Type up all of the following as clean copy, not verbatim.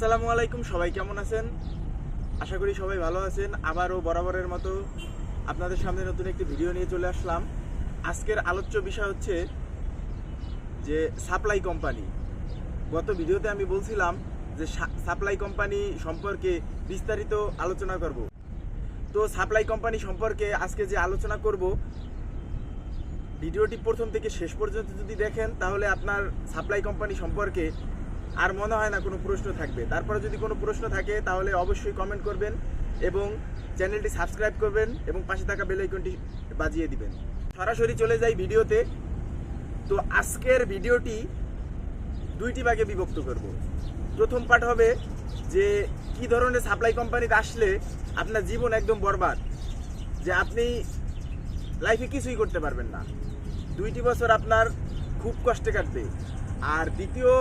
আসসালামু আলাইকুম, সবাই কেমন আছেন? আশা করি সবাই ভালো আছেন। আবারও বরাবরের মতো আপনাদের সামনে নতুন একটি ভিডিও নিয়ে চলে আসলাম। আজকের আলোচ্য বিষয় হচ্ছে যে সাপ্লাই কোম্পানি। গত ভিডিওতে আমি বলছিলাম যে সাপ্লাই কোম্পানি সম্পর্কে বিস্তারিত আলোচনা করব। তো সাপ্লাই কোম্পানি সম্পর্কে আজকে যে আলোচনা করব, ভিডিওটি প্রথম থেকে শেষ পর্যন্ত যদি দেখেন তাহলে আপনার সাপ্লাই কোম্পানি সম্পর্কে আর মনে হয় না কোনো প্রশ্ন থাকবে। তারপরে যদি কোনো প্রশ্ন থাকে তাহলে অবশ্যই কমেন্ট করবেন এবং চ্যানেলটি সাবস্ক্রাইব করবেন এবং পাশে থাকা বেল আইকনটি বাজিয়ে দিবেন। সরাসরি চলে যাই ভিডিওতে। তো আজকের ভিডিওটি দুইটি ভাগে বিভক্ত করব। প্রথম পার্ট হবে যে কি ধরনের সাপ্লাই কোম্পানিতে আসলে আপনার জীবন একদম বরবাদ, যে আপনি লাইফে কিছুই করতে পারবেন না, 2টি বছর আপনার খুব কষ্টে কাটবে। আর দ্বিতীয়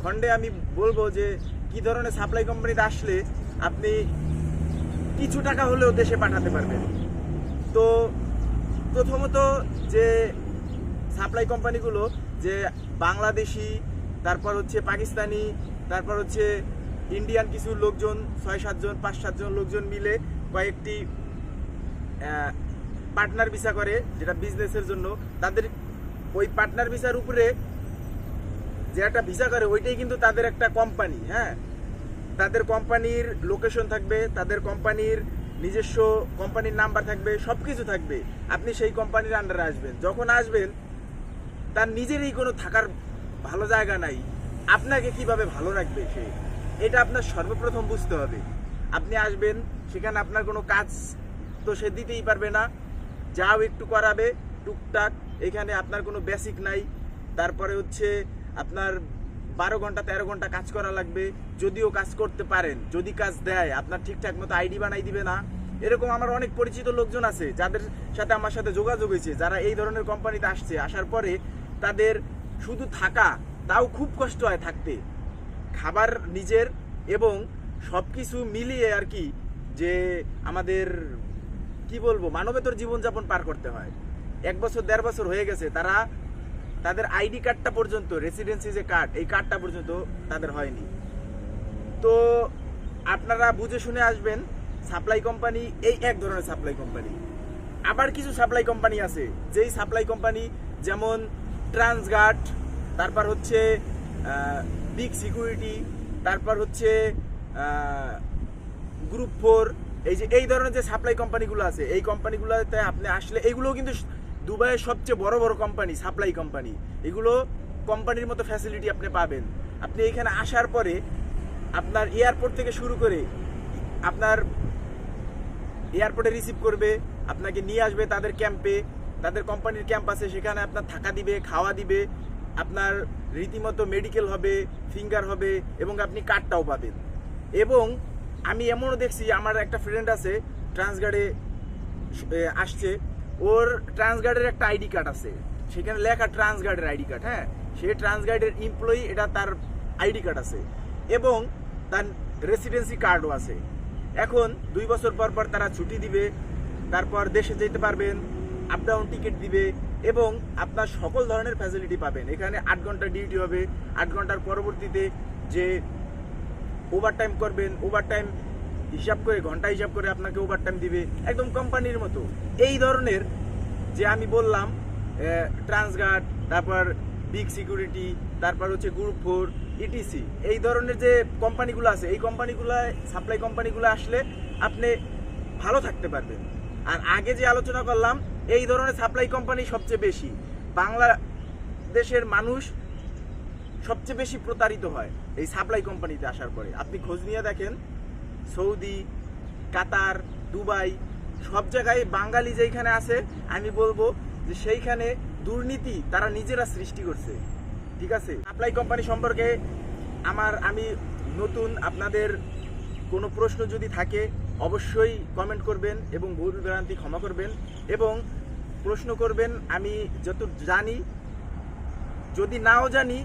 খণ্ডে আমি বলবো যে কি ধরনের সাপ্লাই কোম্পানিতে আসলে আপনি কিছু টাকা হলেও দেশে পাঠাতে পারবেন। তো প্রথমত যে সাপ্লাই কোম্পানিগুলো, যে বাংলাদেশি, তারপর হচ্ছে পাকিস্তানি, তারপর হচ্ছে ইন্ডিয়ান কিছু লোকজন 6-7 জন 5-7 জন লোকজন মিলে কয়েকটি পার্টনার ভিসা করে, যেটা বিজনেসের জন্য। তাদের ওই পার্টনার ভিসার উপরে যে একটা ভিসা করে ওইটাই কিন্তু তাদের একটা কোম্পানি। হ্যাঁ, তাদের কোম্পানির লোকেশন থাকবে, তাদের কোম্পানির নিজস্ব কোম্পানির নাম্বার থাকবে, সব কিছু থাকবে। আপনি সেই কোম্পানির আন্ডারে আসবেন, যখন আসবেন তার নিজেরই কোনো থাকার ভালো জায়গা নাই, আপনাকে কিভাবে ভালো রাখবে সে, এটা আপনার সর্বপ্রথম বুঝতে হবে। আপনি আসবেন, সেখানে আপনার কোনো কাজ তো সে দিতেই পারবে না, যাও একটু করাবে টুকটাক, এখানে আপনার কোনো বেসিক নাই। তারপরে হচ্ছে আপনার 12 ঘন্টা 13 ঘন্টা কাজ করা লাগবে, যদিও কাজ করতে পারেন, যদি কাজ দেয় আপনার ঠিকঠাক মতো আইডি বানাই দিবে না। এরকম আমার অনেক পরিচিত লোকজন আছে যাদের সাথে আমার সাথে যোগাযোগ হয়েছে, যারা এই ধরনের কোম্পানিতে আসছে। আসার পরে তাদের শুধু থাকা, তাও খুব কষ্ট হয় থাকতে, খাবার নিজের এবং সব কিছু মিলিয়ে আর কি, যে আমাদের কি বলবো, মানবেতর জীবনযাপন পার করতে হয়। 1 বছর 1.5 বছর হয়ে গেছে, তারা তাদের আইডি কার্ডটা পর্যন্ত, রেসিডেন্সি যে কার্ড, এই কার্ডটা পর্যন্ত তাদের হয়নি। তো আপনারা বুঝে শুনে আসবেন। সাপ্লাই কোম্পানি এই এক ধরনের সাপ্লাই কোম্পানি। আবার কিছু সাপ্লাই কোম্পানি আছে, যেই সাপ্লাই কোম্পানি যেমন ট্রান্সগার্ড, তারপর হচ্ছে বিগ সিকিউরিটি, তারপর হচ্ছে গ্রুপ 4, এই ধরনের যে সাপ্লাই কোম্পানিগুলো আছে, এই কোম্পানিগুলোতে আপনি আসলে, এইগুলোও কিন্তু দুবাইয়ের সবচেয়ে বড় বড় কোম্পানি, সাপ্লাই কোম্পানি। এগুলো কোম্পানির মতো ফ্যাসিলিটি আপনি পাবেন। আপনি এখানে আসার পরে আপনার এয়ারপোর্ট থেকে শুরু করে আপনার এয়ারপোর্টে রিসিভ করবে, আপনাকে নিয়ে আসবে তাদের ক্যাম্পে, তাদের কোম্পানির ক্যাম্প আছে, সেখানে আপনার থাকা দিবে, খাওয়া দিবে, আপনার রীতিমতো মেডিকেল হবে, ফিঙ্গার হবে এবং আপনি কার্ডটাও পাবেন। এবং আমি এমনও দেখছি, আমার একটা ফ্রেন্ড আছে ট্রান্সগার্ডে আসছে, ওর ট্রান্সগার্ডের একটা আইডি কার্ড আছে, সেখানে লেখা ট্রান্সগার্ডের আইডি কার্ড। হ্যাঁ, সে ট্রান্সগার্ডের এমপ্লয়ি, এটা তার আইডি কার্ড আছে এবং তার রেসিডেন্সি কার্ডও আছে। এখন 2 বছর পর পর তারা ছুটি দিবে, তারপর দেশে যেতে পারবেন, আপ ডাউন টিকিট দিবে এবং আপনার সকল ধরনের ফ্যাসিলিটি পাবেন। এখানে 8 ঘন্টা ডিউটি হবে, 8 ঘন্টার পরবর্তীতে যে ওভারটাইম করবেন, ওভারটাইম হিসাব করে, ঘন্টা হিসাব করে আপনাকে ওভারটাইম দিবে, একদম কোম্পানির মতো। এই ধরনের যে আমি বললাম ট্রান্সগার্ড, তারপর বিগ সিকিউরিটি, তারপর হচ্ছে গ্রুপ 4, ইটিসি, এই ধরনের যে কোম্পানিগুলো আছে, এই কোম্পানিগুলো, সাপ্লাই কোম্পানিগুলো আসলে আপনি ভালো থাকতে পারবেন। আর আগে যে আলোচনা করলাম, এই ধরনের সাপ্লাই কোম্পানি সবচেয়ে বেশি, বাংলাদেশের মানুষ সবচেয়ে বেশি প্রতারিত হয় এই সাপ্লাই কোম্পানিতে আসার পরে। আপনি খোঁজ নিয়ে দেখেন, সৌদি, কাতার, দুবাই, সব জায়গায় বাঙালি যেখানে আছে, আমি বলবো যে সেইখানে দুর্নীতি তারা নিজেরা সৃষ্টি করছে। ঠিক আছে, সাপ্লাই কোম্পানি সম্পর্কে আমি নতুন, আপনাদের কোনো প্রশ্ন যদি থাকে অবশ্যই কমেন্ট করবেন এবং ভুল ভ্রান্তি ক্ষমা করবেন এবং প্রশ্ন করবেন। আমি যত জানি, যদি নাও জানি,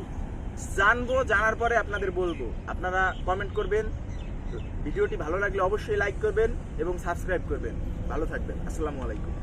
জানবো, জানার পরে আপনাদের বলবো। আপনারা কমেন্ট করবেন। ভিডিওটি ভালো লাগলে অবশ্যই লাইক করবেন এবং সাবস্ক্রাইব করবেন। ভালো থাকবেন। আসসালামু আলাইকুম।